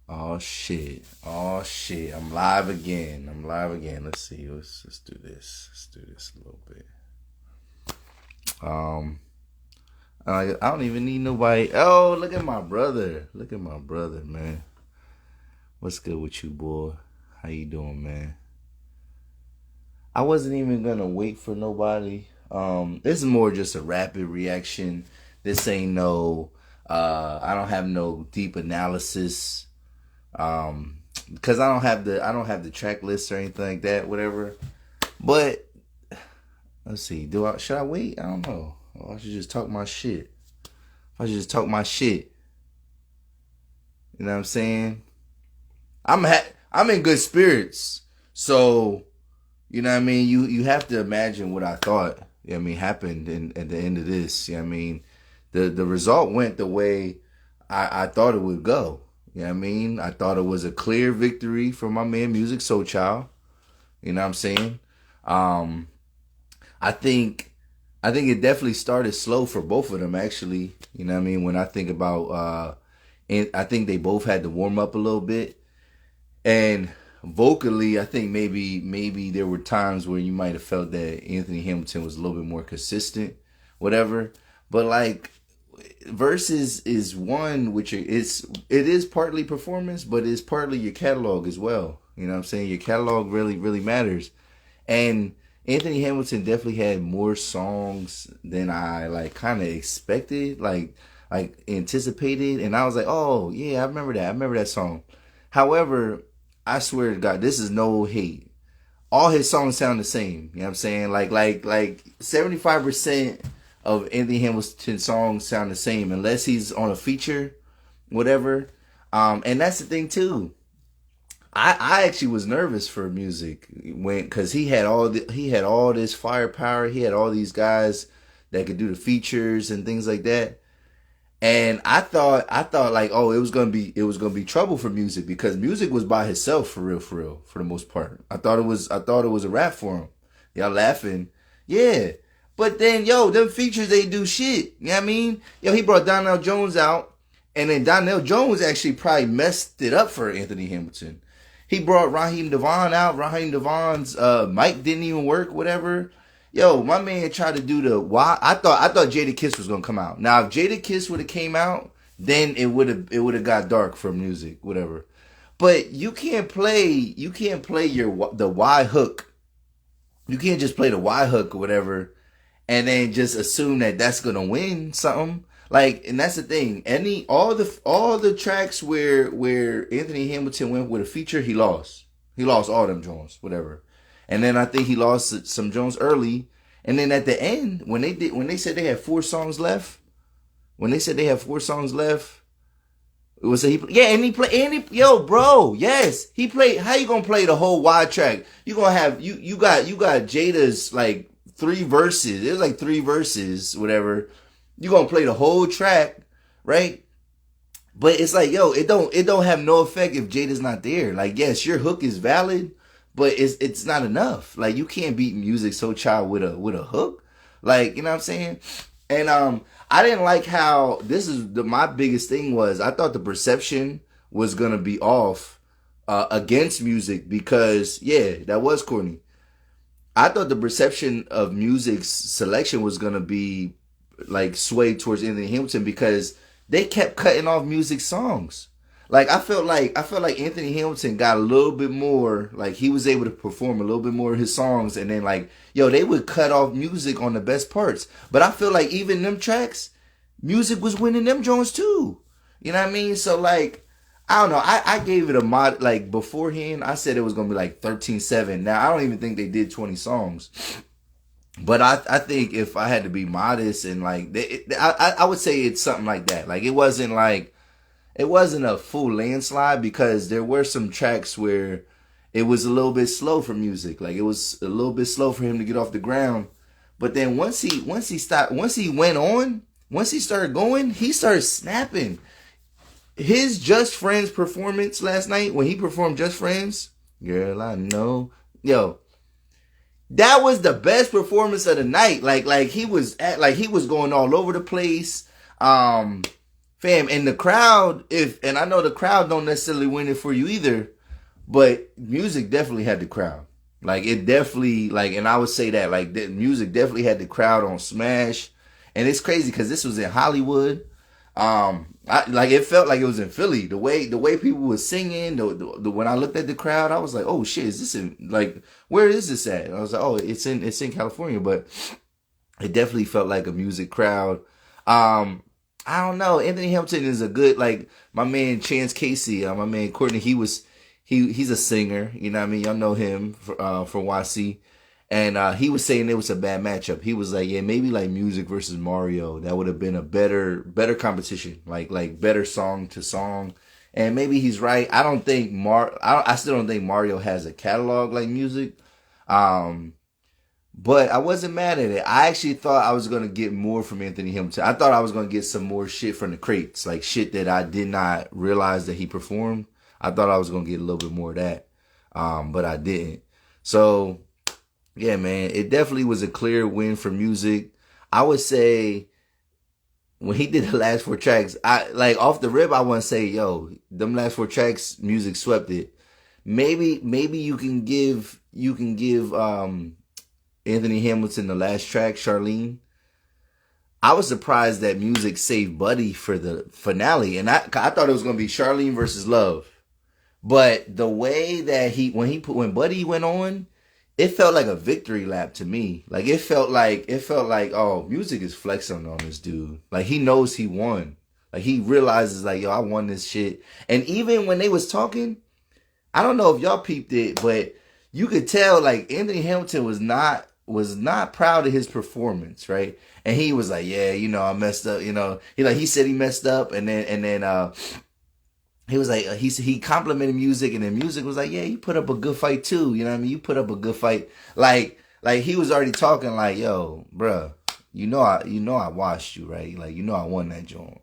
Oh shit. Oh shit. I'm live again. I'm live again. Let's see. Let's do this. Let's do this a little bit. Um I don't even need nobody. Oh, look at my brother. Look at my brother, man. What's good with you, boy? How you doing, man? I wasn't even gonna wait for nobody. This is more just a rapid reaction. This ain't no I don't have no deep analysis. Because I don't have the track list or anything like that, whatever. But let's see, should I wait? I don't know. Or I should just talk my shit. I should just talk my shit. You know what I'm saying? I'm in good spirits. So, you know what I mean? You have to imagine what I thought, you know what I mean, happened at the end of this. You know what I mean? The result went the way I thought it would go. You know what I mean? I thought it was a clear victory for my man Musiq Soulchild. You know what I'm saying? I think it definitely started slow for both of them, actually. You know what I mean? When I think about and I think they both had to warm up a little bit. And vocally, I think maybe there were times where you might have felt that Anthony Hamilton was a little bit more consistent, whatever. But like Verzuz is one which it is partly performance, but it's partly your catalog as well. You know what I'm saying? Your catalog really matters. And Anthony Hamilton definitely had more songs than I like kind of expected, like anticipated. And I was like, oh yeah, I remember that. I remember that song. However, I swear to God, this is no hate. All his songs sound the same. You know what I'm saying? Like 75% of Anthony Hamilton's songs sound the same unless he's on a feature, whatever. And that's the thing too. I actually was nervous for Musiq because he had all this firepower. He had all these guys that could do the features and things like that. And I thought like, oh, it was gonna be trouble for Musiq because Musiq was by himself for real, for the most part. I thought it was a rap for him. Y'all laughing, yeah. But then, yo, them features they do shit. You know what I mean? Yo, he brought Donnell Jones out, and then Donnell Jones actually probably messed it up for Anthony Hamilton. He brought Raheem Devon out. Raheem Devon's mic didn't even work, whatever. Yo, my man tried to do the why. I thought Jadakiss was gonna come out. Now, if Jadakiss would have came out, then it would have got dark for Musiq, whatever. But you can't play the Y hook. You can't just play the Y hook or whatever, and then just assume that that's gonna win something. Like, and that's the thing. All the tracks where Anthony Hamilton went with a feature, he lost. He lost all them Jones, whatever. And then I think he lost some Jones early. And then at the end, when they said they had 4 songs left, it was yo, bro, yes, he played. How you gonna play the whole wide track? You gonna have you got Jada's like 3 verses. There's like 3 verses, whatever. You gonna play the whole track, right? But it's like, yo, it don't have no effect if Jada's not there. Like, yes, your hook is valid, but it's not enough. Like, you can't beat Musiq Soulchild with a hook. Like, you know what I'm saying? And I didn't like how my biggest thing was I thought the perception was gonna be off against Musiq because yeah, that was corny. I thought the perception of Musiq's selection was gonna be like swayed towards Anthony Hamilton because they kept cutting off Musiq's songs. Like I felt like Anthony Hamilton got a little bit more, like he was able to perform a little bit more of his songs, and then like, yo, they would cut off Musiq on the best parts. But I feel like even them tracks, Musiq was winning them joints too. You know what I mean? So like, I don't know. I gave it a mod, like beforehand, I said it was gonna be like 13-7. Now I don't even think they did 20 songs. But I think if I had to be modest and like, I would say it's something like that. Like it wasn't a full landslide because there were some tracks where it was a little bit slow for Musiq. Like it was a little bit slow for him to get off the ground. But then once he started going, he started snapping. His Just Friends performance last night when he performed Just Friends, girl, I know, yo. That was the best performance of the night. Like he was going all over the place. fam, and the crowd, and I know the crowd don't necessarily win it for you either, but music definitely had the crowd. Like it definitely, like, and I would say that, like, the music definitely had the crowd on smash. And it's crazy because this was in Hollywood. Like it felt like it was in Philly. The way people were singing, when I looked at the crowd, I was like, oh shit, is this in, like, where is this at? And I was like, oh, it's in California, but it definitely felt like a music crowd. I don't know. Anthony Hamilton is a good, like, my man Chance Casey, my man Courtney. He's a singer. You know what I mean? Y'all know him for YC. And he was saying it was a bad matchup. He was like, yeah, maybe like Musiq versus Mario. That would have been a better competition, like better song to song. And maybe he's right. I still don't think Mario has a catalog like Musiq. But I wasn't mad at it. I actually thought I was gonna get more from Anthony Hamilton. I thought I was gonna get some more shit from the crates, like shit that I did not realize that he performed. I thought I was gonna get a little bit more of that, but I didn't. So yeah, man, it definitely was a clear win for Musiq. I would say when he did the last four tracks, I like off the rip, I want to say, yo, them last four tracks, Musiq swept it. Maybe you can give Anthony Hamilton the last track, Charlene. I was surprised that Musiq saved Buddy for the finale, and I thought it was gonna be Charlene versus Love. But the way that when Buddy went on, it felt like a victory lap to me. Like it felt like oh, Musiq is flexing on this dude. Like he knows he won. Like he realizes like, yo, I won this shit. And even when they was talking, I don't know if y'all peeped it, but you could tell like Anthony Hamilton was not proud of his performance, right? And he was like, yeah, I messed up, he said he messed up, and then he was like, he complimented Musiq, and then Musiq was like, yeah, you put up a good fight too, you know what I mean? You put up a good fight. Like he was already talking like, yo, bruh, I watched you, right? Like, I won that joint.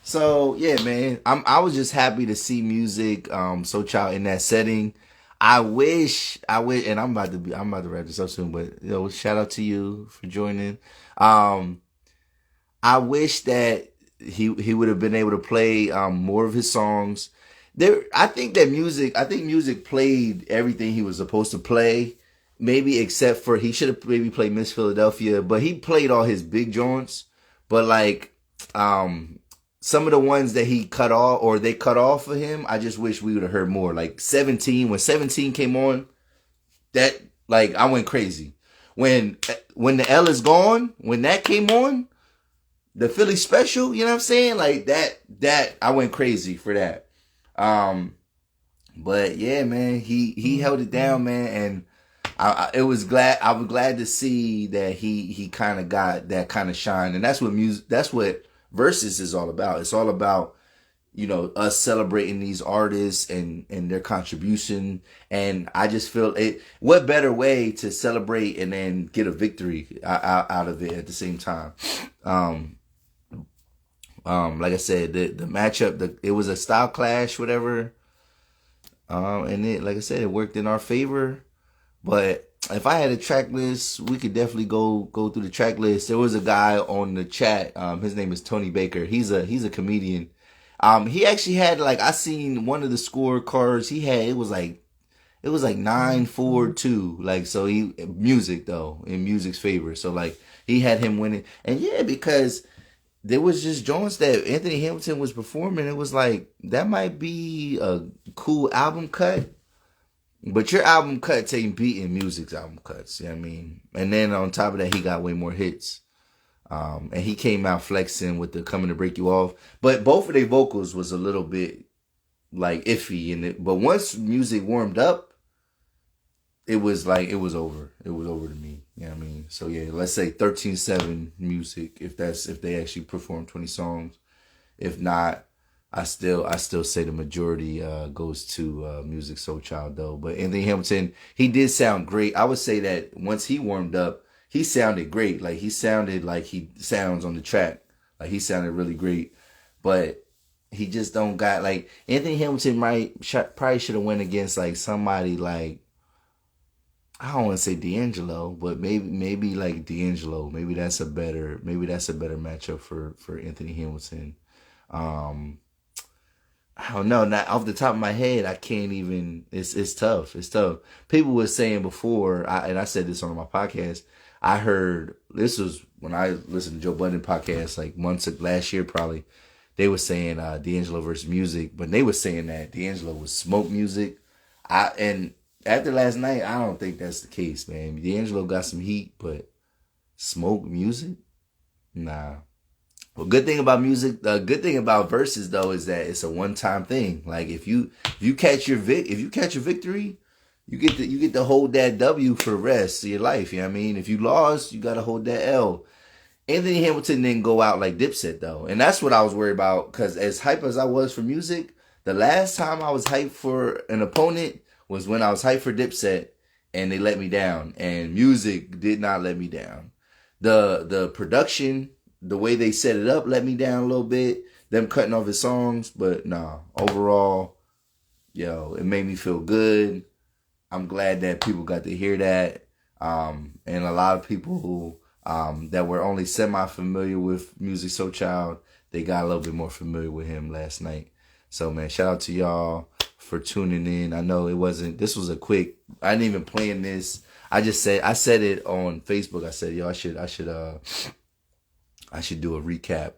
So yeah, man, I was just happy to see Musiq, Soulchild in that setting. I wish, and I'm about to wrap this up soon, but shout out to you for joining. I wish that he would have been able to play more of his songs. I think Musiq played everything he was supposed to play, maybe except for he should have maybe played Miss Philadelphia, but he played all his big joints. But like some of the ones that he cut off or they cut off for him, I just wish we would have heard more. Like 17, when 17 came on, that like I went crazy. When the L is gone, when that came on, the Philly special, you know what I'm saying? Like that I went crazy for that. But yeah, man, he held it down, man, and I was glad to see that he kind of got that kind of shine, and that's what Verzuz is all about. It's all about, us celebrating these artists and their contribution. And I just feel what better way to celebrate and then get a victory out of it at the same time. Like I said, the matchup, it was a style clash, whatever. And like I said, it worked in our favor. But if I had a track list, we could definitely go through the track list. There was a guy on the chat. His name is Tony Baker. He's a comedian. He actually had I seen one of the scorecards he had. It was like 9-4-2. So Musiq though, in Musiq's favor. So he had him winning. And yeah, because there was just joints that Anthony Hamilton was performing. It was like, that might be a cool album cut. But your album cuts ain't beating Musiq's album cuts. You know what I mean? And then on top of that, he got way more hits. And he came out flexing with the Coming to Break You Off. But both of their vocals was a little bit iffy. But once Musiq warmed up, it was over. It was over to me. You know what I mean? So yeah, let's say 13-7 Musiq if they actually perform 20 songs. If not, I still say the majority goes to Musiq Soulchild though. But Anthony Hamilton, he did sound great. I would say that once he warmed up, he sounded great. He sounded like he sounds on the track. He sounded really great. But he just don't got Anthony Hamilton probably should have went against somebody I don't want to say D'Angelo, but maybe like D'Angelo. Maybe that's a better matchup for Anthony Hamilton. Um, I don't know. Not off the top of my head, I can't even. It's tough. It's tough. People were saying before, and I said this on my podcast. I heard this was when I listened to Joe Budden podcast like months of last year probably. They were saying D'Angelo versus Musiq, but they were saying that D'Angelo was smoke Musiq. And after last night, I don't think that's the case, man. D'Angelo got some heat, but smoke Musiq, nah. Well, good thing about music, the good thing about verses though is that it's a one time thing. Like if you catch your victory, you get to hold that W for the rest of your life. You know what I mean? If you lost, you got to hold that L. Anthony Hamilton didn't go out like Dipset though, and that's what I was worried about. Because as hype as I was for Musiq, the last time I was hyped for an opponent was when I was hyped for Dipset, and they let me down. And Musiq did not let me down. The production, the way they set it up, let me down a little bit. Them cutting off his songs, but nah. Overall, yo, it made me feel good. I'm glad that people got to hear that. And a lot of people who that were only semi-familiar with Musiq Soulchild, they got a little bit more familiar with him last night. So, man, shout out to y'all for tuning in. I know this was a quick, I didn't even plan this. I said it on Facebook. I said, yo, I should do a recap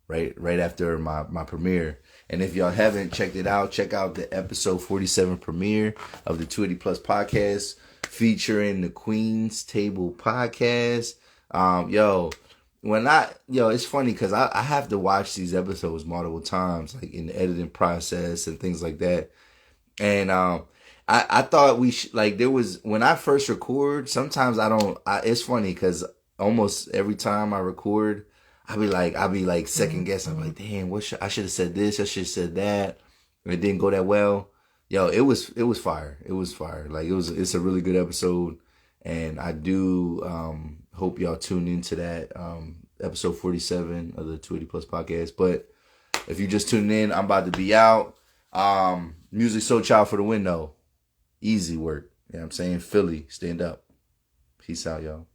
right after my premiere. And if y'all haven't checked it out, check out the episode 47 premiere of the 280 Plus podcast featuring the Queen's Table podcast. It's funny because I have to watch these episodes multiple times, like in the editing process and things like that. And I thought there was, when I first record, sometimes it's funny because almost every time I record, I'll be like second guessing. I'm like, damn, I should have said this, I should have said that. And it didn't go that well. Yo, it was fire. It was fire. Like it's a really good episode. And I do hope y'all tune into that episode 47 of the 280 Plus podcast. But if you just tuning in, I'm about to be out. Musiq Soulchild for the win though. Easy work. You know what I'm saying? Philly, stand up. Peace out, y'all.